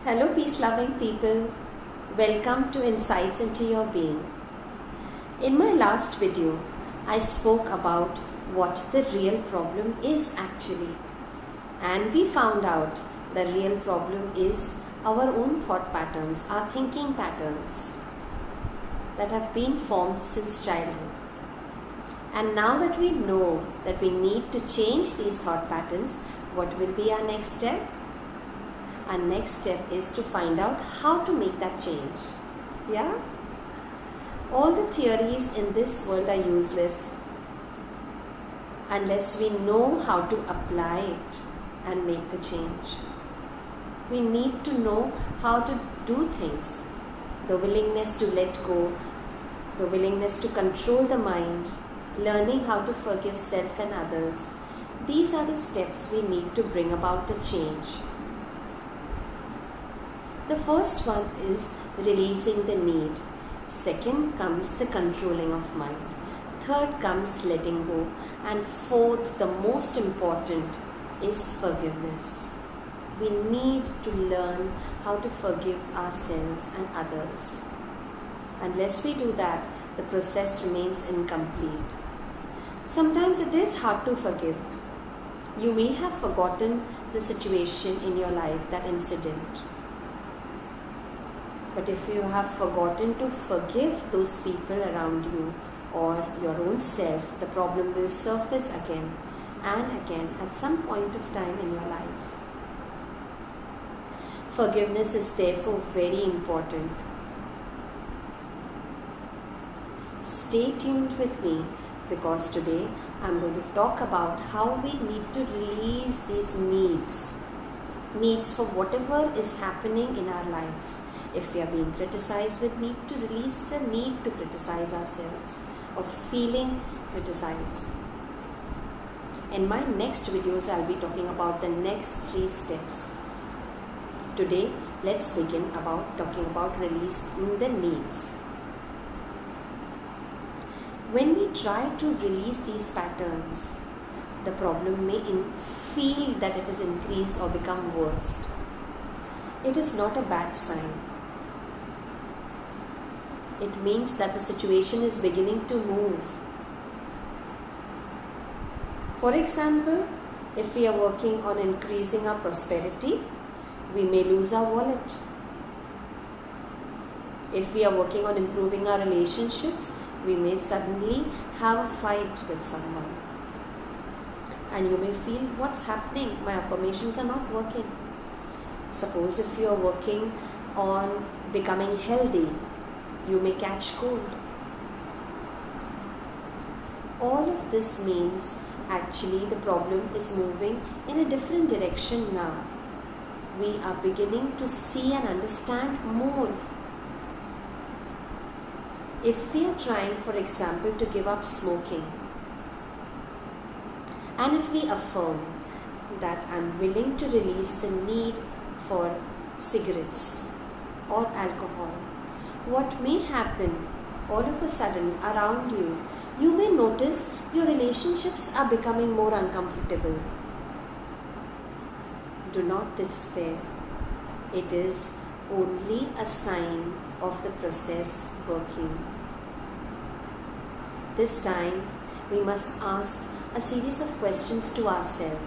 Hello peace-loving people, welcome to Insights into Your Being. In my last video, I spoke about what the real problem is actually, and we found out the real problem is our own thought patterns, our thinking patterns that have been formed since childhood. And now that we know that we need to change these thought patterns, what will be our next step? Our next step is to find out how to make that change. Yeah? All the theories in this world are useless unless we know how to apply it and make the change. We need to know how to do things. The willingness to let go, the willingness to control the mind, learning how to forgive self and others. These are the steps we need to bring about the change. The first one is releasing the need. Second comes the controlling of mind. Third comes letting go. And fourth, the most important, is forgiveness. We need to learn how to forgive ourselves and others. Unless we do that, the process remains incomplete. Sometimes it is hard to forgive. You may have forgotten the situation in your life, that incident. But if you have forgotten to forgive those people around you or your own self, the problem will surface again and again at some point of time in your life. Forgiveness is therefore very important. Stay tuned with me because today I'm going to talk about how we need to release these needs for whatever is happening in our life. If we are being criticized, we need to release the need to criticize ourselves or feeling criticized. In my next videos, I'll be talking about the next 3 steps. Today, let's begin talking about releasing the needs. When we try to release these patterns, the problem may feel that it is increased or become worse. It is not a bad sign. It means that the situation is beginning to move. For example, if we are working on increasing our prosperity, we may lose our wallet. If we are working on improving our relationships, we may suddenly have a fight with someone. And you may feel, what's happening? My affirmations are not working. Suppose if you are working on becoming healthy, you may catch cold. All of this means actually the problem is moving in a different direction now. We are beginning to see and understand more. If we are trying, for example, to give up smoking, and if we affirm that I'm willing to release the need for cigarettes or alcohol, what may happen all of a sudden around you, you may notice your relationships are becoming more uncomfortable. Do not despair. It is only a sign of the process working. This time, we must ask a series of questions to ourselves.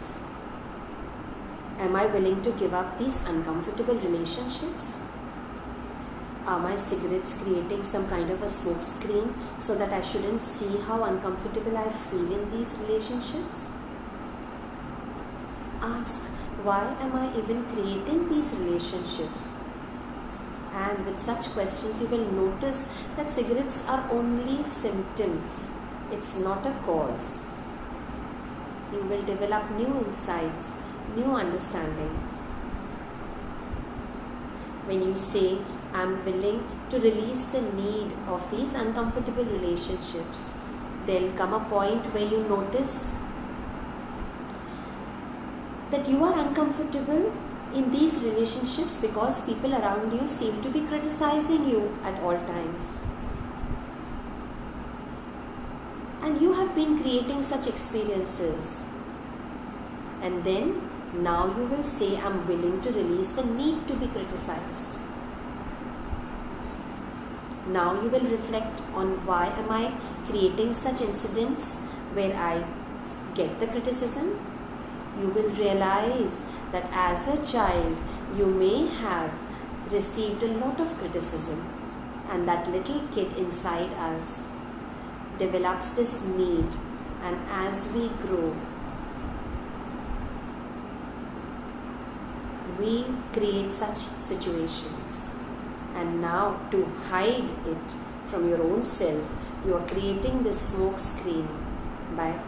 Am I willing to give up these uncomfortable relationships? Are my cigarettes creating some kind of a smoke screen so that I shouldn't see how uncomfortable I feel in these relationships? Ask, why am I even creating these relationships? And with such questions, you will notice that cigarettes are only symptoms. It's not a cause. You will develop new insights, new understanding. When you say, I'm willing to release the need of these uncomfortable relationships, there'll come a point where you notice that you are uncomfortable in these relationships because people around you seem to be criticizing you at all times. And you have been creating such experiences. And then Now you will say, I'm willing to release the need to be criticized. Now you will reflect on why am I creating such incidents where I get the criticism. You will realize that as a child you may have received a lot of criticism, and that little kid inside us develops this need, and as we grow we create such situations, and now to hide it from your own self you are creating this smoke screen by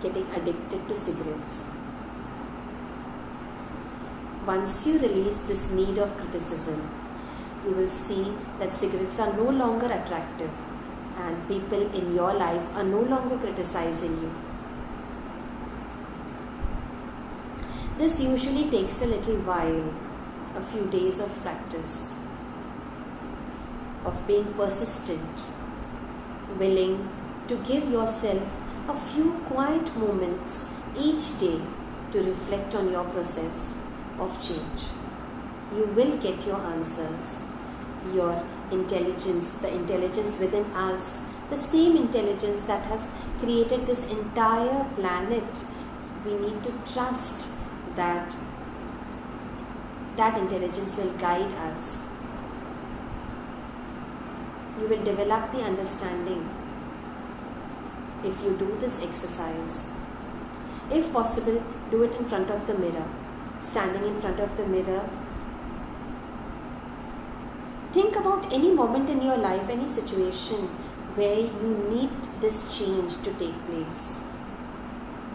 getting addicted to cigarettes. Once you release this need of criticism, you will see that cigarettes are no longer attractive and people in your life are no longer criticizing you. This usually takes a little while, a few days of practice, of being persistent, willing to give yourself a few quiet moments each day to reflect on your process of change. You will get your answers. Your intelligence, the intelligence within us, the same intelligence that has created this entire planet, we need to trust that that intelligence will guide us. You will develop the understanding if you do this exercise. If possible, do it in front of the mirror. Standing in front of the mirror, think about any moment in your life, any situation where you need this change to take place.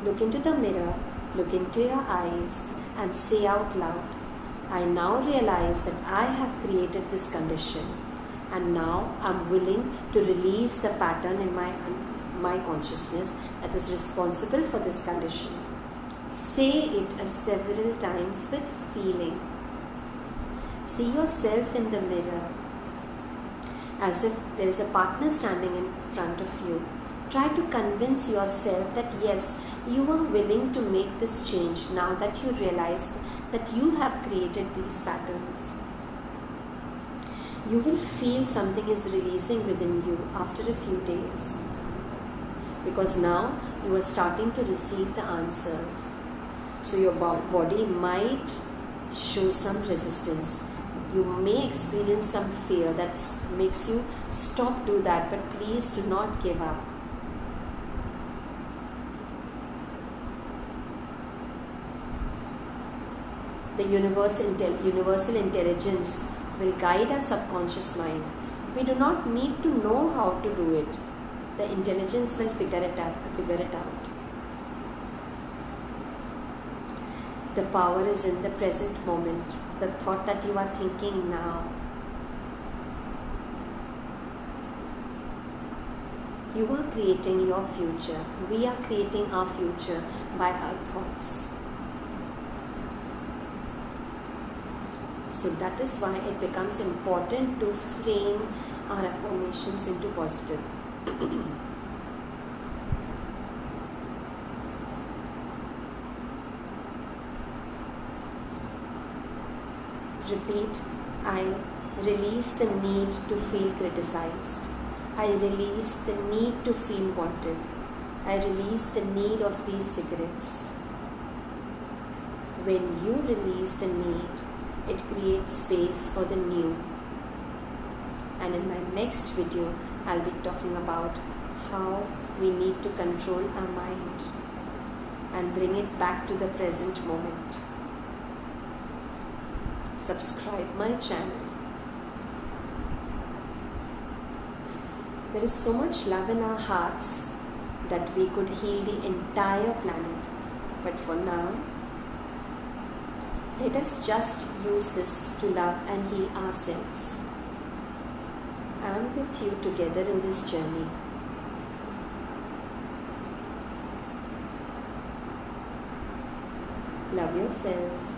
Look into the mirror, look into your eyes and say out loud, I now realize that I have created this condition, and now I'm willing to release the pattern in my consciousness that is responsible for this condition. Say it several times with feeling. See yourself in the mirror as if there is a partner standing in front of you. Try to convince yourself that yes, you are willing to make this change now that you realize that you have created these patterns. You will feel something is releasing within you after a few days, because now you are starting to receive the answers. So your body might show some resistance. You may experience some fear that makes you stop do that, but please do not give up. The universal intelligence will guide our subconscious mind. We do not need to know how to do it. The intelligence will figure it out. The power is in the present moment, the thought that you are thinking now. You are creating your future. We are creating our future by our thoughts. So that is why it becomes important to frame our affirmations into positive. Repeat, I release the need to feel criticized. I release the need to feel wanted. I release the need of these cigarettes. When you release the need, it creates space for the new. And in my next video, I'll be talking about how we need to control our mind and bring it back to the present moment. Subscribe my channel. There is so much love in our hearts that we could heal the entire planet. But for now, let us just use this to love and heal ourselves. I'm with you together in this journey. Love yourself.